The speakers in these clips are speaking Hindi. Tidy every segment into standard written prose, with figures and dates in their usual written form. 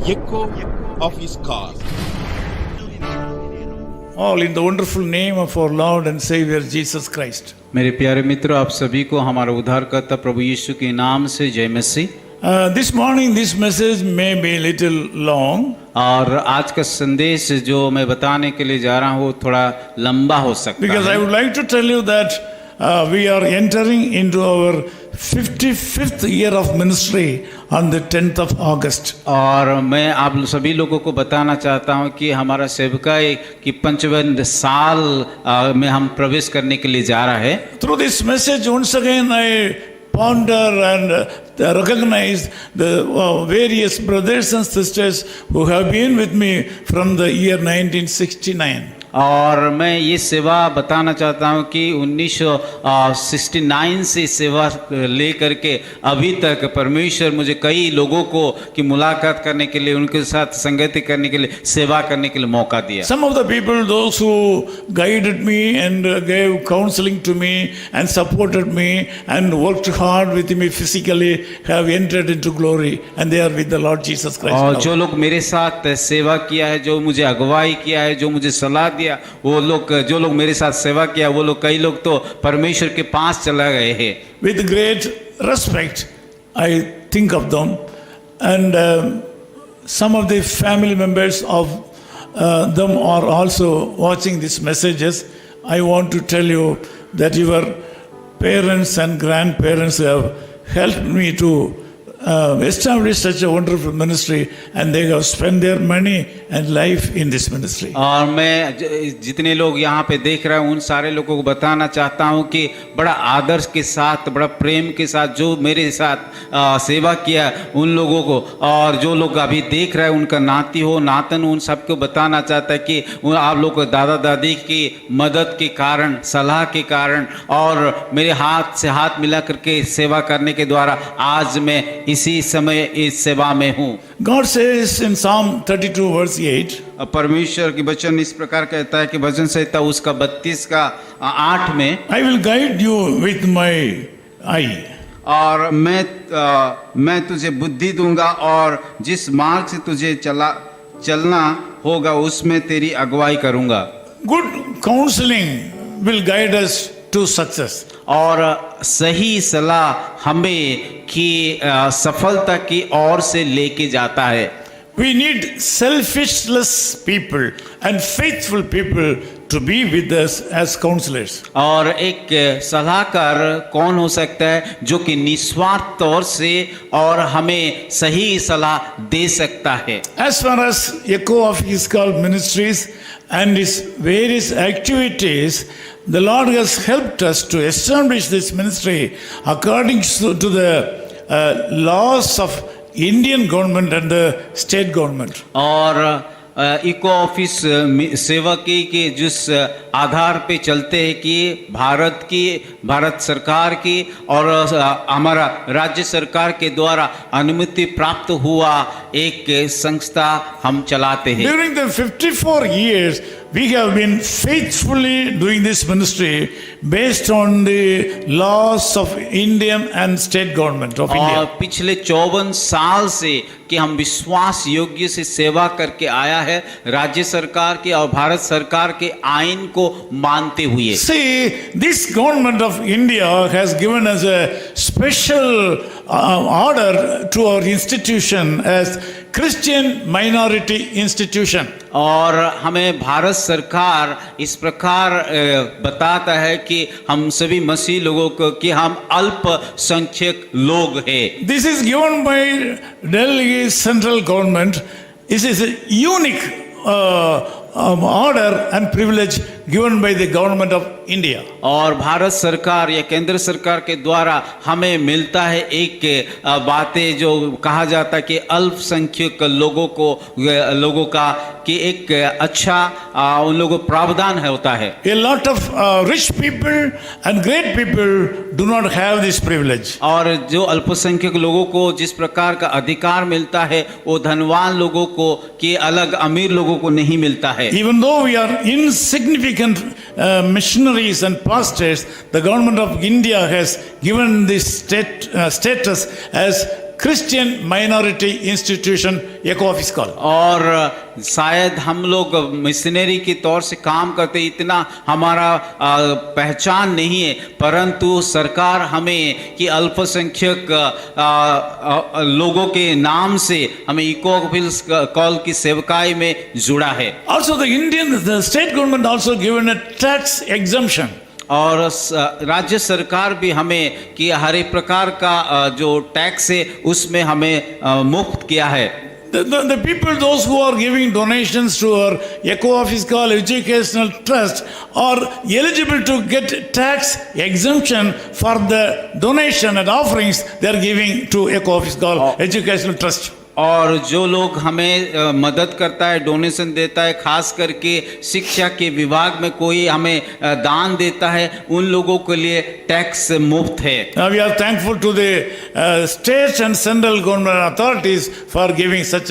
echo of his call. All in the wonderful name of our Lord and Savior Jesus Christ. मेरे प्यारे मित्रों, आप सभी को हमारा उद्धारकर्ता प्रभु यीशु के नाम से जय मसीह। This morning this message may be a little long. और आज का संदेश जो मैं बताने के लिए जा रहा हूँ वो थोड़ा लंबा हो सकता Because I है, would like to tell you that we are entering into our 55th year of ministry on the 10th of August. और मैं आप सभी लोगों को बताना चाहता हूँ कि हमारा सेवकाई की 55 साल में हम प्रवेश करने के लिए जा रहा है। Through this message, once again I ponder and recognize the various brothers and sisters who have been with me from the year 1969. और मैं ये सेवा बताना चाहता हूँ कि 1969 से सेवा लेकर के अभी तक परमेश्वर मुझे कई लोगों को की मुलाकात करने के लिए, उनके साथ संगति करने के लिए, सेवा करने के लिए मौका दिया। Some of the people, those who guided me and gave counseling to me and supported me and worked hard with me physically, have entered into glory and they are with the Lord Jesus Christ. और now. जो लोग मेरे साथ सेवा किया है, जो मुझे अगुवाई किया है, जो मुझे सलाह दिया, वो लोग, जो लोग मेरे साथ सेवा किया, वो लोग, कई लोग तो परमेश्वर के पास चला गए हैं। With great respect, I think of them, and some of the family members of them are also watching these messages. I want to tell you that your parents and grandparents have helped me to establish such a wonderful ministry, and they have spent their money and life in this ministry. और मैं जितने लोग यहाँ पे देख रहे हैं उन सारे लोगों को बताना चाहता हूँ कि बड़ा आदर्श के साथ, बड़ा प्रेम के साथ जो मेरे साथ सेवा किया उन लोगों को, और जो लोग अभी देख रहे हैं उनका नाती हो, नातन, उन सबको बताना चाहता है कि आप लोग को दादा दादी की मदद के कारण, सलाह के कारण और मेरे हाथ से हाथ मिला करके सेवा करने के द्वारा आज मैं इसी समय इस सेवा में हूँ। God says in Psalm 32 verse 8, परमेश्वर की वचन इस प्रकार कहता है कि भजन संहिता उसका 32 का 8 में, I will guide you with my eye. और मैं तुझे बुद्धि दूंगा और जिस मार्ग से तुझे चलना होगा उसमें तेरी अगुवाई करूंगा। Good counseling will guide us to success. और सही सलाह हमें की सफलता की ओर से लेके जाता है। We need selfishless people and faithful people to be with us as counselors. और एक सलाहकार कौन हो सकता है जो कि निस्वार्थ तौर से और हमें सही सलाह दे सकता है। As far as Echo of His Call Ministries and its various activities, the Lord has helped us to establish this ministry according to the laws of Indian government and the state government. और इको ऑफिस सेवकी के जिस आधार पे चलते हैं कि भारत सरकार की और हमारा राज्य सरकार के द्वारा अनुमति प्राप्त हुआ एक संस्था हम चलाते हैं। During the 54 years, we have been faithfully doing this ministry based on the laws of Indian and state government of India. और पिछले 54 साल से कि हम विश्वास योग्य से सेवा करके आया है राज्य सरकार के और भारत सरकार के आइन को मानते हुए। See, this government of India has given us a special order to our institution as Christian minority institution. और हमें भारत सरकार इस प्रकार बताता है कि हम सभी मसीह लोगों को कि हम अल्पसंख्यक लोग हैं। This is given by Delhi central government. This is a unique order and privilege given by the government of India. और भारत सरकार या केंद्र सरकार के द्वारा हमें मिलता है एक बातें जो कहा जाता है कि अल्पसंख्यक लोगों का कि एक अच्छा उन लोगों को प्रावधान होता है। A lot of rich people and great people do not have this privilege. और जो अल्पसंख्यक लोगों को जिस प्रकार का अधिकार मिलता है वो धनवान लोगों को कि अलग अमीर लोगों को नहीं मिलता है। Even though we are insignificant missionaries and pastors, the government of India has given this status as Christian minority institution, Echo Office Call. और शायद हम लोग मिशनरी के तौर से काम करते, इतना हमारा पहचान नहीं है, परंतु सरकार हमें कि अल्पसंख्यक लोगों के नाम से हमें इको ऑफिस कॉल की सेवकाई में जुड़ा है। Also the state government also given a tax exemption. और राज्य सरकार भी हमें कि हर एक प्रकार का जो टैक्स है उसमें हमें मुक्त किया है। The people, those who are giving donations to our Echo Office Call Educational Trust, are eligible to get tax exemption for the donation and offerings they are giving to Echo Office Call Educational Trust. और जो लोग हमें मदद करता है, डोनेशन देता है, खास करके शिक्षा के विभाग में कोई हमें दान देता है, उन लोगों के लिए टैक्स मुफ्त है। We are thankful to the state and central government authorities for giving such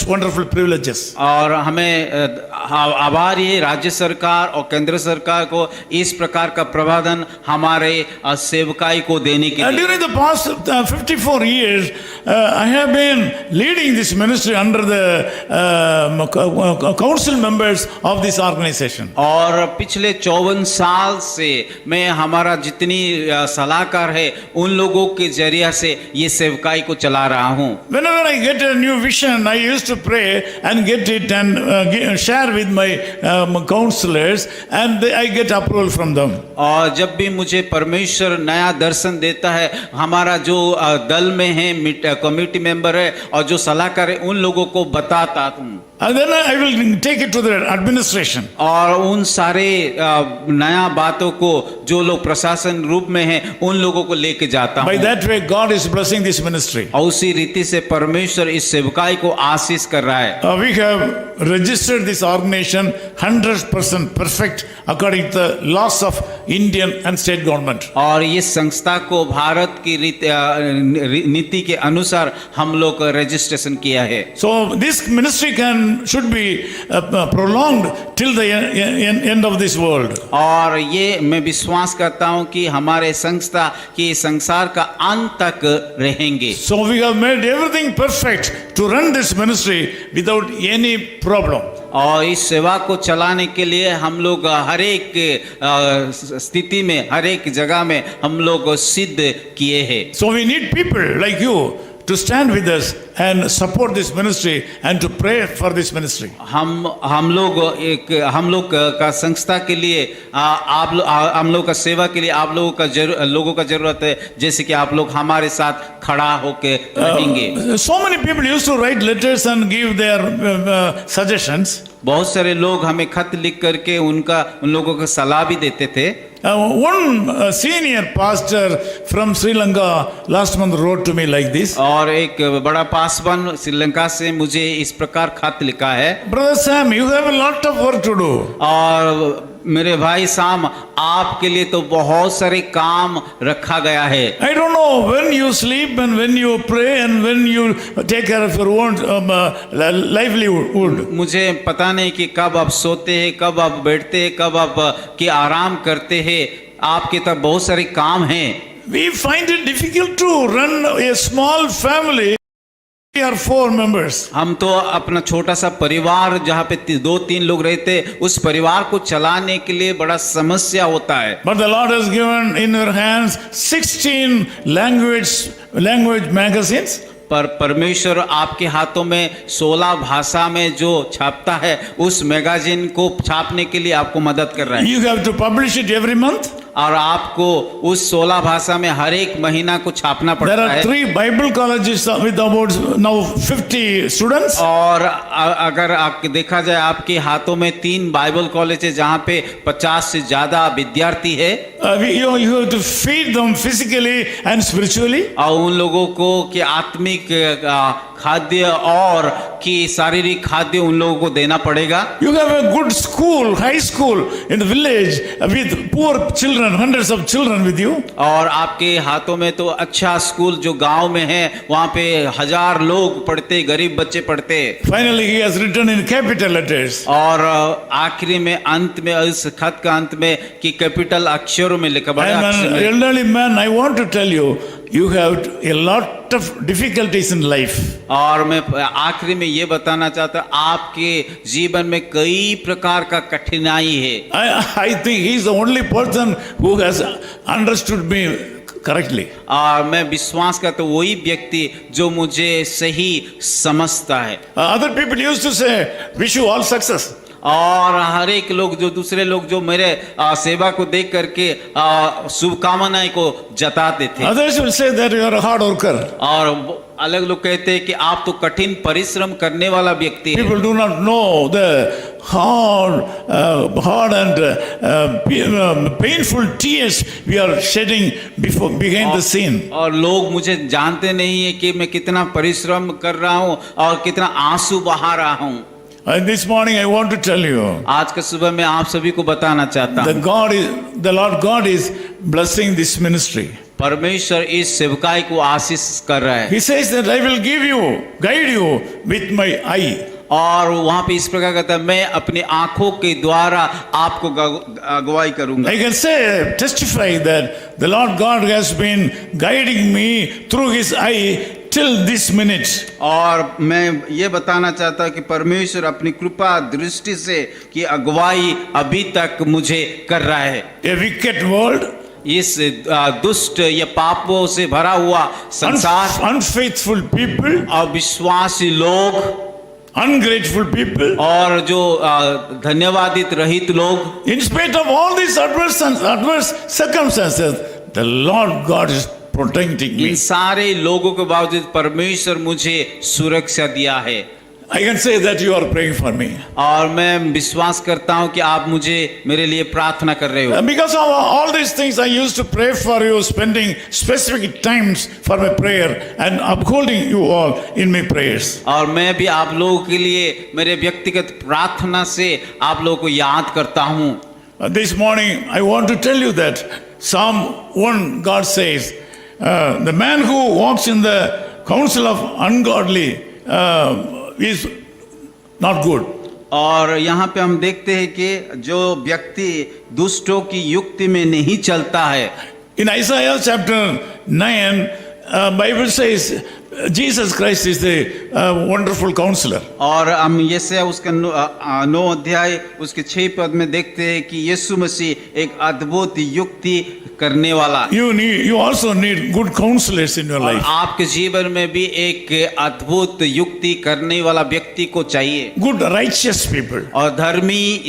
wonderful privileges. और हमें आभार है राज्य सरकार और केंद्र सरकार को इस प्रकार का प्रबंधन हमारे सेवकाई को देने के लिए। During the past 54 years, I have been leading this ministry under the council members of this organization. और पिछले 54 साल से मैं हमारा जितनी सलाहकार है उन लोगों के जरिया से ये सेवकाई को चला रहा हूँ। Whenever I get a new vision, I used to pray and get it and share with my counselors, and I get approval from them. और जब भी मुझे परमेश्वर नया दर्शन देता है, हमारा जो दल में है कमेटी मेंबर है और जो सलाहकार है उन लोगों को बताता हूँ। And then I will take it to the administration. और उन सारे नया बातों को जो लोग प्रशासन रूप में हैं उन लोगों को लेके जाता हूँ। By that way, God is blessing this ministry. और उसी रीति से परमेश्वर इस सेवकाई को आशीष कर रहा है। We have registered this organization 100% perfect according to the laws of Indian and state government. और ये संस्था को भारत की नीति के अनुसार हम लोग रजिस्ट्रेशन किया है। So this ministry should be prolonged till the end of this world. और ये मैं विश्वास करता हूँ कि हमारे संस्था की संसार का अंत तक रहेंगे। So we have made everything perfect to run this ministry without any problem. और इस सेवा को चलाने के लिए हम लोग हर एक स्थिति में, हर एक जगह में हम लोग सिद्ध किए हैं। So we need people like you to stand with us and support this ministry and to pray for this ministry. हम लोग का संस्था के लिए हम लोग का सेवा के लिए आप लोगों का जरूरत है, जैसे कि आप लोग हमारे साथ खड़ा होके रहेंगे। So many people used to write letters and give their suggestions. बहुत सारे लोग हमें खत लिख करके उन लोगों को सलाह भी देते थे। One senior pastor from Sri Lanka last month wrote to me like this. और एक बड़ा पासवान श्रीलंका से मुझे इस प्रकार खत लिखा है। Brother Sam, you have a lot of work to do. और मेरे भाई साम, आपके लिए तो बहुत सारे काम रखा गया है। I don't know when you sleep and when you pray and when you take care of your own livelihood. मुझे पता नहीं कि कब आप सोते हैं, कब आप बैठते हैं, कब आप के आराम करते हैं। आपके तब बहुत सारे काम हैं। We find it difficult to run a small family. We are 4 members. हम तो अपना छोटा सा परिवार जहाँ पे 2-3 लोग रहते, उस परिवार को चलाने के लिए बड़ा समस्या होता है। But the Lord has given in your hands 16 language magazines. पर परमेश्वर आपके हाथों में 16 भाषा में जो छापता है उस मैगजीन को छापने के लिए आपको मदद कर रहा है। You have to publish it every month. और आपको उस 16 भाषा में हर एक महीना को छापना पड़ता है। There are 3 Bible colleges with about now 50 students. और अगर आप देखा जाए आपके हाथों में 3 बाइबल कॉलेज है जहाँ पे 50 से ज्यादा विद्यार्थी है। You have to feed them physically and spiritually. और उन लोगों को कि आत्मिक खाद्य और कि शारीरिक खाद्य उन लोगों को देना पड़ेगा। You have a good school, high school in the village with poor children, hundreds of children with you. और आपके हाथों में तो अच्छा स्कूल जो गांव में है, वहाँ पे 1000 लोग पढ़ते, गरीब बच्चे पढ़ते। Finally, he has written in capital letters. और आखिरी में अंत में इस खत का अंत में कि कैपिटल अक्षरों में लिखा, बड़े I am अक्षर an में। elderly man. I want to tell you you have a lot of difficulties in life. और मैं आखिरी में ये बताना चाहता हूँ, आपके जीवन में कई प्रकार का कठिनाई है। I think he is the only person who has understood me correctly. और मैं विश्वास करता हूँ वही व्यक्ति जो मुझे सही समझता है। Other people used to say, wish you all success. और हर एक लोग जो दूसरे लोग जो मेरे सेवा को देख करके शुभकामनाएं को जताते थे। Others will say that you are a hard worker. और अलग लोग कहते हैं कि आप तो कठिन परिश्रम करने वाला व्यक्ति है। People do not know the hard and painful tears we are shedding behind the scene. और लोग मुझे जानते नहीं है कि मैं कितना परिश्रम कर रहा हूँ और कितना आंसू बहा रहा हूँ। And this morning I want to tell you, आज के सुबह मैं आप सभी को बताना चाहता हूँ, the Lord God is blessing this ministry. परमेश्वर इस सेवकाई को आशीष कर रहा है। He says that I will guide you with my eye. और वहां पे इस प्रकार कहता है, मैं अपनी आंखों के द्वारा आपको अगुवाई करूंगा। I can testify that the Lord God has been guiding me through His eye till this minute. और मैं ये बताना चाहता हूँ कि परमेश्वर अपनी कृपा दृष्टि से कि अगुवाई अभी तक मुझे कर रहा है। A wicked world, इस दुष्ट या पापों से भरा हुआ संसार, unfaithful people, अविश्वासी लोग, ungrateful people, और जो धन्यवादित रहित लोग, in spite of all these adverse circumstances, the Lord God is protecting me. इन सारे लोगों के बावजूद परमेश्वर मुझे सुरक्षा दिया है। I can say that you are praying for me. और मैं विश्वास करता हूं कि आप मुझे मेरे लिए प्रार्थना कर रहे हो। And because of all these things, I used to pray for you, spending specific times for my prayer and upholding you all in my prayers. और मैं भी आप लोगों के लिए मेरे व्यक्तिगत प्रार्थना से आप लोगों को याद करता हूं। This morning, I want to tell you that Psalm 1, God says, the man who walks in the counsel of ungodly is not good. और यहाँ पे हम देखते हैं कि जो व्यक्ति दुष्टों की युक्ति में नहीं चलता है। In Isaiah chapter 9, Bible says Jesus Christ is the wonderful counselor. और हम यशायाह उसका 9 अध्याय उसके 6 पद में देखते हैं कि यीशु मसीह एक अद्भुत युक्ति करने वाला। You also need good counselors in your life. आपके जीवन में भी एक अद्भुत युक्ति करने वाला व्यक्ति को चाहिए। Good righteous people. और धर्मी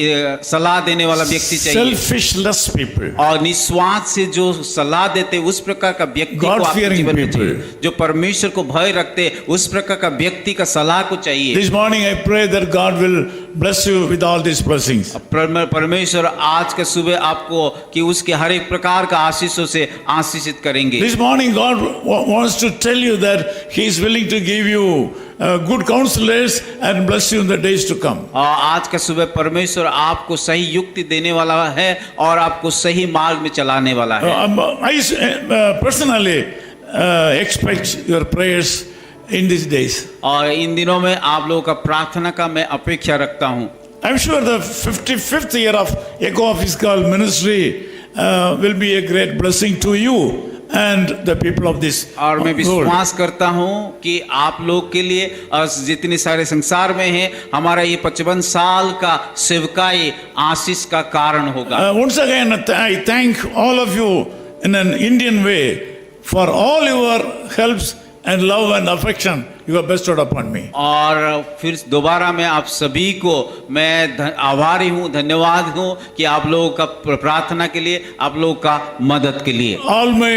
सलाह देने वाला व्यक्ति चाहिए। Selfishless people. और निस्वार्थ से जो सलाह देते उस प्रकार का व्यक्ति को आपके जीवन में चाहिए। जो परमेश्वर को भय रखते उस प्रकार का व्यक्ति का सलाह को चाहिए। This morning I pray that God will bless you with all these blessings. परमेश्वर आज के सुबह आपको कि उसके हर एक प्रकार का आशीषों से आशीषित करेंगे। This morning God wants to tell you that He is willing to give you good counselors and bless you in the days to come. आज का सुबह परमेश्वर आपको सही युक्ति देने वाला है और आपको सही मार्ग में चलाने वाला है। I personally expect your prayers in these days. और इन दिनों में आप लोगों का प्रार्थना का मैं अपेक्षा रखता हूँ। I'm sure the 55th year of Echo Fiscal Ministry will be a great blessing to you and the people of this और मैं world. विश्वास करता हूँ कि आप लोग के लिए जितने सारे संसार में हैं हमारा ये 55 साल का सेवकाई आशीष का कारण होगा। Once again, I thank all of you in an Indian way for all your helps and love and affection you have bestowed upon me. और फिर दोबारा मैं आप सभी को मैं आभारी हूँ, धन्यवाद हूँ कि आप लोगों का प्रार्थना के लिए, आप लोगों का मदद के लिए। All my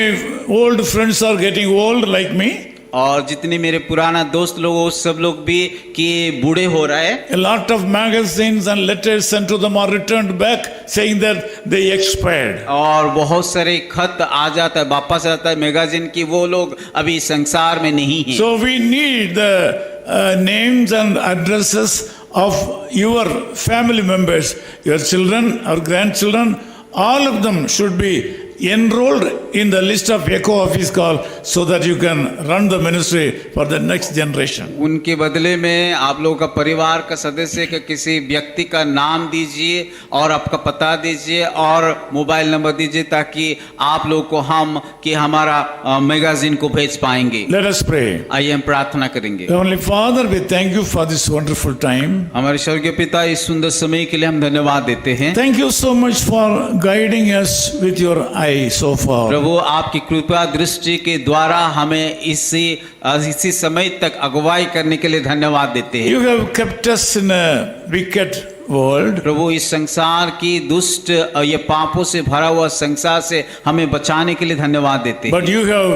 old friends are getting old like me. और जितने मेरे पुराना दोस्त लोग वो सब लोग भी कि बूढ़े हो रहे हैं। A lot of magazines and letters sent to them are returned back saying that they expired. और बहुत सारे खत आ जाता है, वापस आता है मैगजीन की वो लोग अभी संसार में नहीं हैं। So we need the names and addresses of your family members, your children or grandchildren. All of them should be enrolled in the list of Echo Office Call so that you can run the ministry for the next generation. उनके बदले में आप लोगों का परिवार का सदस्य का किसी व्यक्ति का नाम दीजिए और आपका पता दीजिए और मोबाइल नंबर दीजिए ताकि आप लोग को हम कि हमारा मैगजीन को भेज पाएंगे। Let us pray. आइए हम प्रार्थना करेंगे। Heavenly Father, we thank you for this wonderful time. हमारे स्वर्गीय पिता, इस सुंदर समय के लिए हम धन्यवाद देते हैं। Thank you so much for guiding us with your eye so far. प्रभु, आपकी कृपा दृष्टि के द्वारा हमें इसी समय तक अगुवाई करने के लिए धन्यवाद देते हैं। You have kept us in a wicked world. प्रभु, इस संसार की दुष्ट ये पापों से भरा हुआ संसार से हमें बचाने के लिए धन्यवाद देते हैं। But you have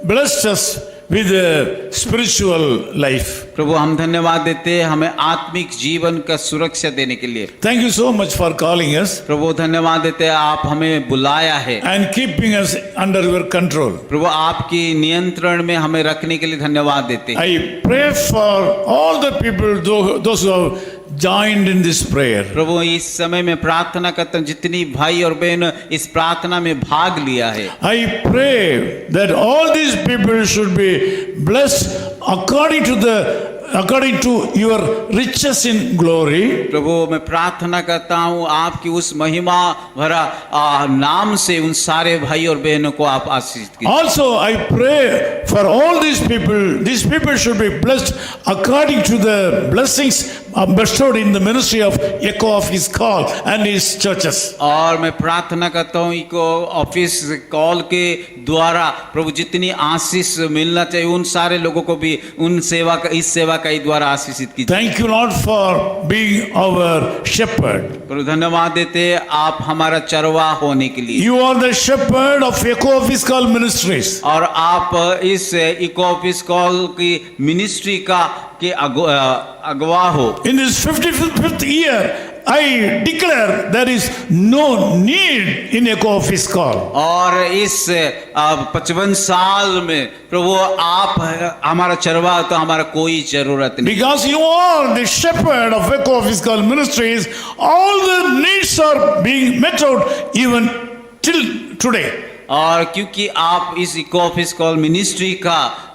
blessed us with a spiritual life. प्रभु, हम धन्यवाद देते हैं हमें आत्मिक जीवन का सुरक्षा देने के लिए। Thank you so much for calling us प्रभु, धन्यवाद देते हैं आप हमें बुलाया है and keeping us under your control. प्रभु, आपकी नियंत्रण में हमें रखने के लिए धन्यवाद देते हैं। I pray for all the people, those who have joined in this prayer. प्रभु, इस समय में प्रार्थना करता हूँ जितनी भाई और बहन इस प्रार्थना में भाग लिया है। I pray that all these people should be blessed according to your riches in glory. प्रभु, मैं प्रार्थना करता हूँ आपकी उस महिमा भरा नाम से उन सारे भाई और बहनों को आप आशीष कीजिए। Also, I pray for all these people should be blessed according to the blessings bestowed in the ministry of Echo Office Call and his churches. और मैं प्रार्थना करता हूँ इको ऑफिस कॉल के द्वारा प्रभु जितनी आशीष मिलना चाहिए उन सारे लोगों को भी इस सेवा का ही द्वारा आशीषित कीजिए। Thank you, Lord, for being our shepherd. प्रभु, धन्यवाद देते हैं आप हमारा चरवाहा होने के लिए। You are the shepherd of Echo Office Call Ministries. और आप इस इको ऑफिस कॉल की मिनिस्ट्री के अगवा हो। In this 55th year, I declare there is no need in Echo Office Call. और इस 55 साल में प्रभु आप हमारा चरवाहा तो हमारा कोई जरूरत नहीं। Because you are the shepherd of Echo Office Call Ministries, all the needs are being met out even till today. और क्योंकि आप इस इको ऑफिस कॉल मिनिस्ट्री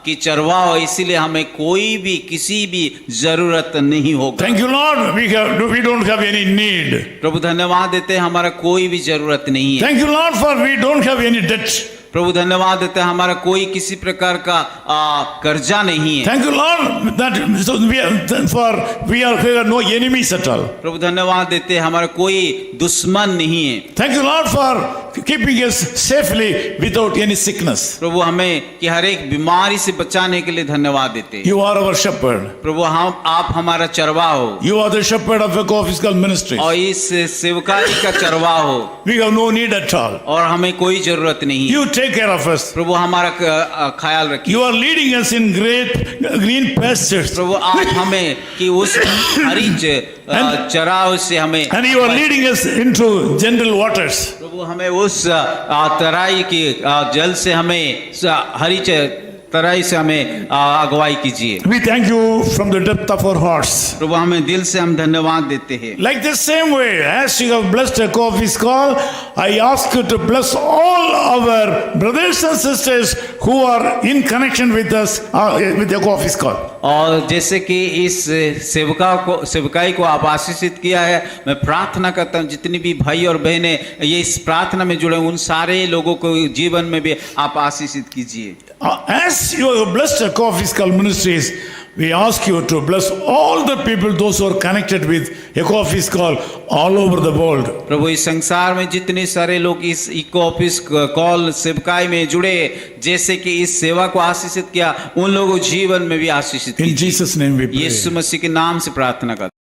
की चरवाहा हो इसीलिए हमें कोई भी किसी भी जरूरत नहीं होगा। Thank you, Lord. We don't have any need. प्रभु, धन्यवाद देते हैं हमारा कोई भी जरूरत नहीं है। Thank you, Lord, for we don't have any debt. प्रभु, धन्यवाद देते हैं हमारा कोई किसी प्रकार का कर्जा नहीं है। Thank you, Lord, that so we are no enemies at all. प्रभु, धन्यवाद देते हैं हमारा कोई दुश्मन नहीं है। Thank you, Lord, for keeping us safely without any sickness. प्रभु, हमें कि हर एक बीमारी से बचाने के लिए धन्यवाद देते हैं। You are our shepherd. प्रभु, आप हमारा चरवाहा हो। You are the shepherd of Echo Office Call Ministries. और इस सेवकाई का चरवाहा हो We have no need at all. और हमें कोई जरूरत नहीं है। You take care of us. प्रभु, हमारा ख्याल रखिए। You are leading us in great green pastures. प्रभु, आप हमें कि उस हरी चराव से हमें And you are leading us into gentle waters. प्रभु हमें उस तराई की जल से हमें हरी तराई से हमें अगुवाई कीजिए। We thank you from the depth of our hearts. प्रभु, हमें दिल से हम धन्यवाद देते हैं। Like the same way, as you have blessed Echo Office Call, I ask you to bless all our brothers and sisters who are in connection with us with Echo Office Call. और जैसे कि इस सेवकाई को आप आशीषित किया है, मैं प्रार्थना करता हूँ जितनी भी भाई और बहनें ये इस प्रार्थना में जुड़े उन सारे लोगों को जीवन में भी आप आशीषित कीजिए। As you have blessed Echo Office Call Ministries, we ask you to bless all the people, those who are connected with Echo Office Call all over the world. प्रभु, इस संसार में जितने सारे लोग इस इको ऑफिस कॉल सेवकाई में जुड़े जैसे कि इस सेवा को आशीषित किया उन लोगों को जीवन में भी आशीषित In Jesus' name we pray. यीशु मसीह के नाम से प्रार्थना करते हैं।